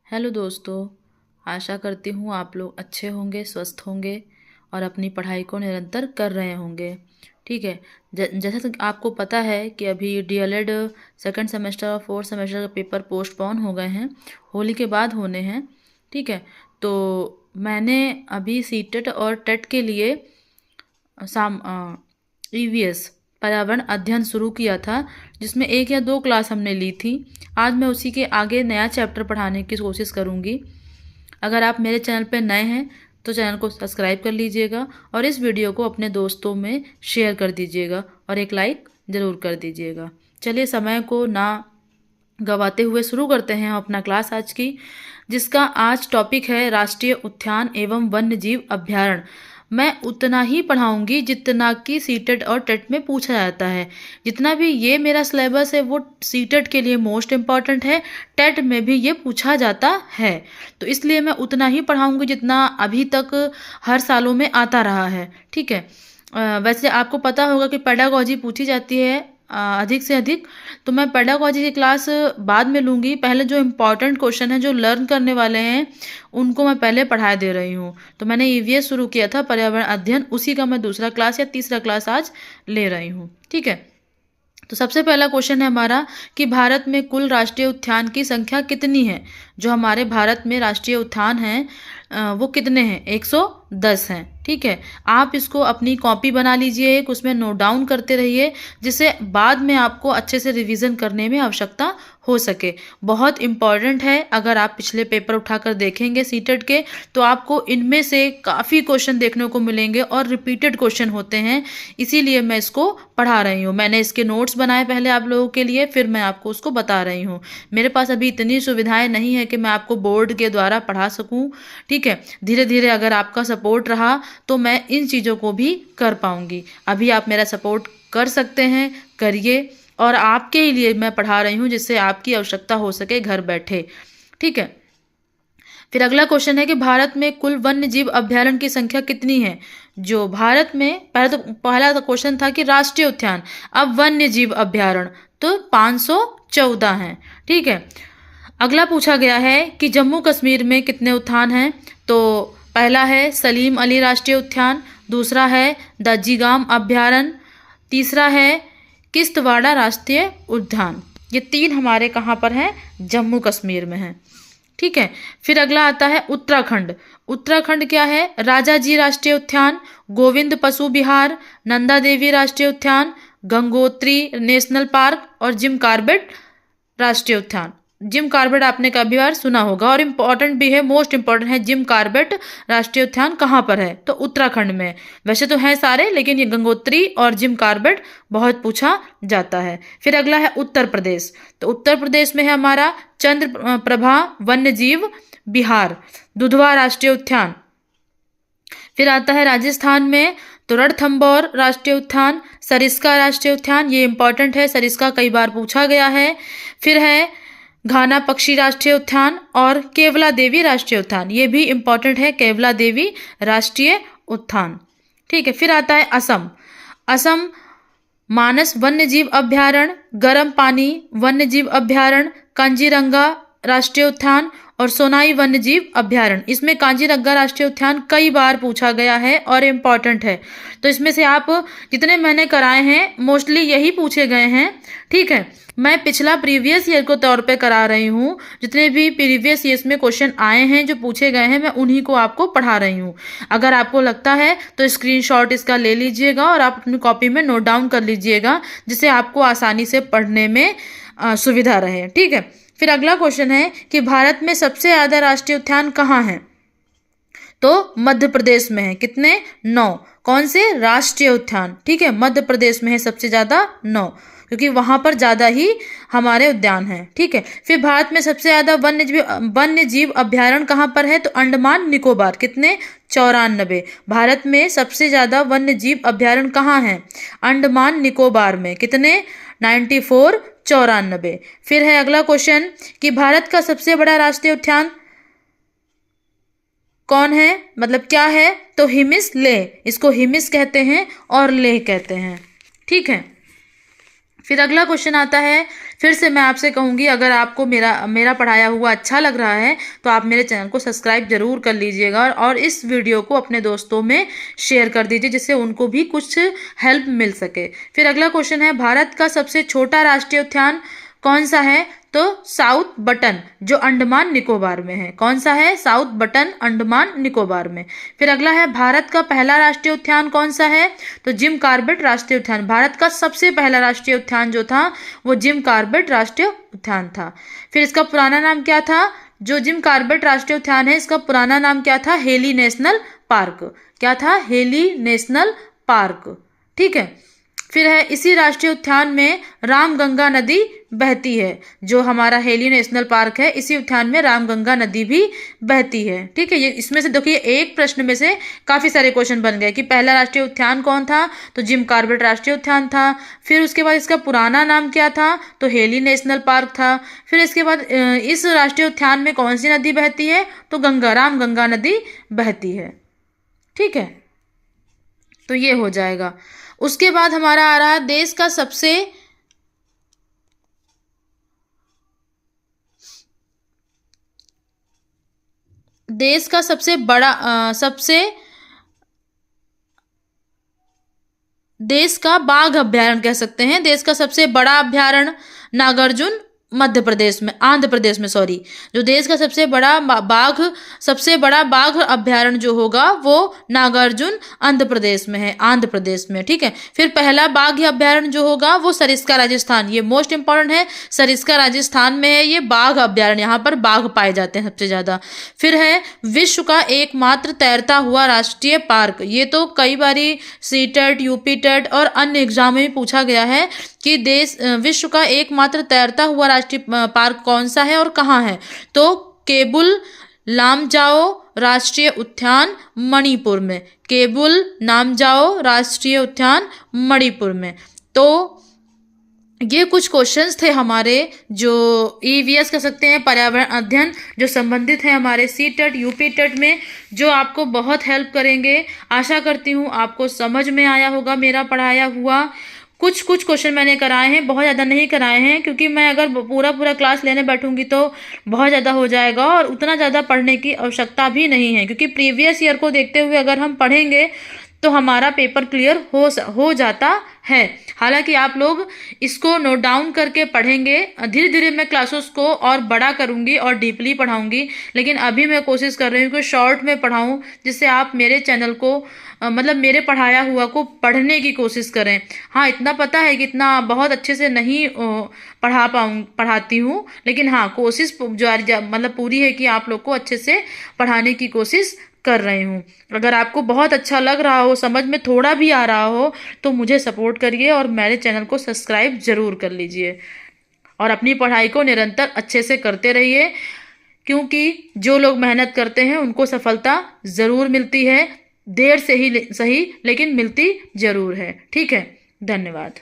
Hello दोस्तों। आशा करती हूँ आप लोग अच्छे होंगे, स्वस्थ होंगे और अपनी पढ़ाई को निरंतर कर रहे होंगे। ठीक है। जैसा कि आपको पता है कि अभी डीएलएड सेकंड सेमेस्टर और फोर्थ सेमेस्टर का पेपर पोस्टपोन हो गए हैं, होली के बाद होने हैं। ठीक है। तो मैंने अभी सीटेट और टेट के लिए साम ईवीएस पर्यावरण अध्ययन शुरू किया था, जिसमें 1 या 2 क्लास हमने ली थी। आज मैं उसी के आगे नया चैप्टर पढ़ाने की कोशिश करूँगी। अगर आप मेरे चैनल पर नए हैं तो चैनल को सब्सक्राइब कर लीजिएगा और इस वीडियो को अपने दोस्तों में शेयर कर दीजिएगा और एक लाइक ज़रूर कर दीजिएगा। चलिए समय को ना गवाते हुए शुरू करते हैं हम अपना क्लास आज की, जिसका आज टॉपिक है राष्ट्रीय उद्यान एवं वन्य जीव अभ्यारण्य। मैं उतना ही पढ़ाऊंगी जितना कि सीटेट और टेट में पूछा जाता है। जितना भी ये मेरा सिलेबस है वो सीटेट के लिए मोस्ट इम्पॉर्टेंट है, टेट में भी ये पूछा जाता है। तो इसलिए मैं उतना ही पढ़ाऊंगी जितना अभी तक हर सालों में आता रहा है। ठीक है। वैसे आपको पता होगा कि पेडागॉजी पूछी जाती है अधिक से अधिक, तो मैं पेडागॉजी की क्लास बाद में लूँगी। पहले जो इम्पॉर्टेंट क्वेश्चन है, जो लर्न करने वाले हैं, उनको मैं पहले पढ़ा दे रही हूँ। तो मैंने ईवीएस शुरू किया था पर्यावरण अध्ययन, उसी का मैं दूसरा क्लास या तीसरा क्लास आज ले रही हूँ। ठीक है। तो सबसे पहला क्वेश्चन है हमारा कि भारत में कुल राष्ट्रीय उद्यान की संख्या कितनी है। जो हमारे भारत में राष्ट्रीय उद्यान हैं वो कितने हैं? 110 हैं। ठीक है। आप इसको अपनी कॉपी बना लीजिए, एक उसमें नोट डाउन करते रहिए, जिससे बाद में आपको अच्छे से रिवीजन करने में आवश्यकता हो सके। बहुत इम्पॉर्टेंट है। अगर आप पिछले पेपर उठाकर देखेंगे सीटेट के, तो आपको इनमें से काफ़ी क्वेश्चन देखने को मिलेंगे और रिपीटेड क्वेश्चन होते हैं। इसीलिए मैं इसको पढ़ा रही हूँ। मैंने इसके नोट्स बनाए पहले आप लोगों के लिए, फिर मैं आपको उसको बता रही हूँ। मेरे पास अभी इतनी सुविधाएं नहीं है कि मैं आपको बोर्ड के द्वारा पढ़ा सकूँ। ठीक है। धीरे धीरे अगर आपका सपोर्ट रहा तो मैं इन चीज़ों को भी कर पाऊँगी। अभी आप मेरा सपोर्ट कर सकते हैं, करिए। और आपके ही लिए मैं पढ़ा रही हूँ, जिससे आपकी आवश्यकता हो सके घर बैठे। ठीक है। फिर अगला क्वेश्चन है कि भारत में कुल वन्य जीव अभ्यारण्य की संख्या कितनी है। जो भारत में पहला तो क्वेश्चन था कि राष्ट्रीय उद्यान, अब वन्य जीव अभ्यारण्य, तो 514 हैं। ठीक है। अगला पूछा गया है कि जम्मू कश्मीर में कितने उद्यान हैं। तो पहला है सलीम अली राष्ट्रीय उद्यान, दूसरा है दज्जीगाम अभ्यारण्य, तीसरा है किश्तवाड़ा राष्ट्रीय उद्यान। ये 3 हमारे कहाँ पर हैं? जम्मू कश्मीर में हैं। ठीक है। फिर अगला आता है उत्तराखंड। उत्तराखंड क्या है? राजाजी राष्ट्रीय उद्यान, गोविंद पशु विहार, नंदा देवी राष्ट्रीय उद्यान, गंगोत्री नेशनल पार्क और जिम कॉर्बेट राष्ट्रीय उद्यान। जिम कॉर्बेट आपने कभी बार सुना होगा और इम्पॉर्टेंट भी है, मोस्ट इम्पॉर्टेंट है। जिम कॉर्बेट राष्ट्रीय उद्यान कहाँ पर है? तो उत्तराखंड में। वैसे तो हैं सारे, लेकिन ये गंगोत्री और जिम कॉर्बेट बहुत पूछा जाता है। फिर अगला है उत्तर प्रदेश। तो उत्तर प्रदेश में है हमारा चंद्र प्रभा वन्य जीव विहार, दुधवा राष्ट्रीय उद्यान। फिर आता है राजस्थान में तो रणथंभौर राष्ट्रीय उद्यान, सरिस्का राष्ट्रीय उद्यान, ये इंपॉर्टेंट है, सरिस्का कई बार पूछा गया है। फिर है घाना पक्षी राष्ट्रीय उद्यान और केवला देवी राष्ट्रीय उद्यान, ये भी इंपॉर्टेंट है, केवला देवी राष्ट्रीय उद्यान। ठीक है। फिर आता है असम। असम मानस वन्य जीव अभ्यारण्य, गर्म पानी वन्य जीव अभ्यारण्य, कांजीरंगा राष्ट्रीय उद्यान और सोनाई वन्य जीव अभ्यारण्य। इसमें कांजीरंगा राष्ट्रीय उद्यान कई बार पूछा गया है और इम्पॉर्टेंट है। तो इसमें से आप जितने मैंने कराए हैं मोस्टली यही पूछे गए हैं। ठीक है। मैं पिछला प्रीवियस ईयर को तौर पे करा रही हूँ। जितने भी प्रीवियस ईयर्स में क्वेश्चन आए हैं जो पूछे गए हैं, मैं उन्हीं को आपको पढ़ा रही हूँ। अगर आपको लगता है तो स्क्रीनशॉट इसका ले लीजिएगा और आप अपनी कॉपी में नोट डाउन कर लीजिएगा, जिससे आपको आसानी से पढ़ने में सुविधा रहे। ठीक है। फिर अगला क्वेश्चन है कि भारत में सबसे ज़्यादा राष्ट्रीय उद्यान कहाँ हैं। तो मध्य प्रदेश में है। कितने? 9। कौन से? राष्ट्रीय उद्यान। ठीक है। मध्य प्रदेश में है सबसे ज़्यादा 9, क्योंकि वहां पर ज़्यादा ही हमारे उद्यान हैं। ठीक है। फिर भारत में सबसे ज़्यादा वन्य जीव अभ्यारण्य कहाँ पर है? तो अंडमान निकोबार। कितने? 94। भारत में सबसे ज़्यादा वन्य जीव अभ्यारण्य कहाँ हैं? अंडमान निकोबार में। कितने? 94, 94। फिर है अगला क्वेश्चन कि भारत का सबसे बड़ा राष्ट्रीय उद्यान कौन है, मतलब क्या है? तो हिमिस लेह। इसको हिमिस कहते हैं और लेह कहते हैं। ठीक है। फिर अगला क्वेश्चन आता है, फिर से मैं आपसे कहूँगी, अगर आपको मेरा पढ़ाया हुआ अच्छा लग रहा है तो आप मेरे चैनल को सब्सक्राइब जरूर कर लीजिएगा और इस वीडियो को अपने दोस्तों में शेयर कर दीजिए जिससे उनको भी कुछ हेल्प मिल सके। फिर अगला क्वेश्चन है, भारत का सबसे छोटा राष्ट्रीय उद्यान कौन सा है? तो साउथ बटन, जो अंडमान निकोबार में है। कौन सा है? साउथ बटन, अंडमान निकोबार में। फिर अगला है, भारत का पहला राष्ट्रीय उद्यान कौन सा है? तो जिम कॉर्बेट राष्ट्रीय उद्यान। भारत का सबसे पहला राष्ट्रीय उद्यान जो था वो जिम कॉर्बेट राष्ट्रीय उद्यान था। फिर इसका पुराना नाम क्या था? जो जिम कॉर्बेट राष्ट्रीय उद्यान है इसका पुराना नाम क्या था? Heli national park. क्या था? Heli national park. ठीक है। फिर है, इसी राष्ट्रीय उद्यान में रामगंगा नदी बहती है। जो हमारा हेली नेशनल पार्क है इसी उद्यान में रामगंगा नदी भी बहती है। ठीक है। ये इसमें से देखिए एक प्रश्न में से काफी सारे क्वेश्चन बन गए कि पहला राष्ट्रीय उद्यान कौन था? तो जिम कॉर्बेट राष्ट्रीय उद्यान था। फिर उसके बाद इसका पुराना नाम क्या था? तो हेली नेशनल पार्क था। फिर इसके बाद इस राष्ट्रीय उद्यान में कौन सी नदी बहती है? तो रामगंगा नदी बहती है। ठीक है, तो ये हो जाएगा। उसके बाद हमारा आ रहा है, देश का सबसे बड़ा देश का बाघ अभ्यारण्य कह सकते हैं। देश का सबसे बड़ा अभ्यारण्य नागार्जुन मध्य प्रदेश में, आंध्र प्रदेश में, सॉरी। जो देश का सबसे बड़ा बाघ अभ्यारण्य जो होगा वो नागार्जुन आंध्र प्रदेश में है, आंध्र प्रदेश में। ठीक है। फिर पहला बाघ अभ्यारण्य जो होगा वो सरिस्का राजस्थान, ये मोस्ट इंपॉर्टेंट है, सरिस्का राजस्थान में है ये बाघ अभ्यारण्य, यहाँ पर बाघ पाए जाते हैं सबसे ज्यादा। फिर है, विश्व का एकमात्र तैरता हुआ राष्ट्रीय पार्क। ये तो कई बारी सीटेट, यूपीटेट और अन्य एग्जाम में भी पूछा गया है कि विश्व का एकमात्र तैरता हुआ राष्ट्रीय पार्क कौन सा है और कहाँ है? तो केबुल लामजाओ राष्ट्रीय उद्यान मणिपुर में। केबुल लामजाओ राष्ट्रीय उद्यान मणिपुर में। तो ये कुछ क्वेश्चंस थे हमारे जो ईवीएस कह सकते हैं, पर्यावरण अध्ययन, जो संबंधित है हमारे सीटेट, यूपीटेट में, जो आपको बहुत हेल्प करेंगे। आशा करती हूँ आपको समझ में आया होगा मेरा पढ़ाया हुआ। कुछ क्वेश्चन मैंने कराए हैं, बहुत ज़्यादा नहीं कराए हैं, क्योंकि मैं अगर पूरा क्लास लेने बैठूंगी तो बहुत ज़्यादा हो जाएगा और उतना ज़्यादा पढ़ने की आवश्यकता भी नहीं है, क्योंकि प्रीवियस ईयर को देखते हुए अगर हम पढ़ेंगे तो हमारा पेपर क्लियर हो जाता है। हालांकि आप लोग इसको नोट डाउन करके पढ़ेंगे, धीरे धीरे मैं क्लासेस को और बड़ा करूंगी और डीपली पढ़ाऊंगी, लेकिन अभी मैं कोशिश कर रही हूँ कि शॉर्ट में पढ़ाऊँ जिससे आप मेरे चैनल को मतलब मेरे पढ़ाया हुआ को पढ़ने की कोशिश करें। हाँ, इतना पता है कि इतना बहुत अच्छे से नहीं पढ़ाती हूँ, लेकिन हाँ कोशिश मतलब पूरी है कि आप लोग को अच्छे से पढ़ाने की कोशिश कर रही हूँ। अगर आपको बहुत अच्छा लग रहा हो, समझ में थोड़ा भी आ रहा हो, तो मुझे सपोर्ट करिए और मेरे चैनल को सब्सक्राइब जरूर कर लीजिए और अपनी पढ़ाई को निरंतर अच्छे से करते रहिए, क्योंकि जो लोग मेहनत करते हैं उनको सफलता ज़रूर मिलती है, देर से ही सही लेकिन मिलती ज़रूर है। ठीक है, धन्यवाद।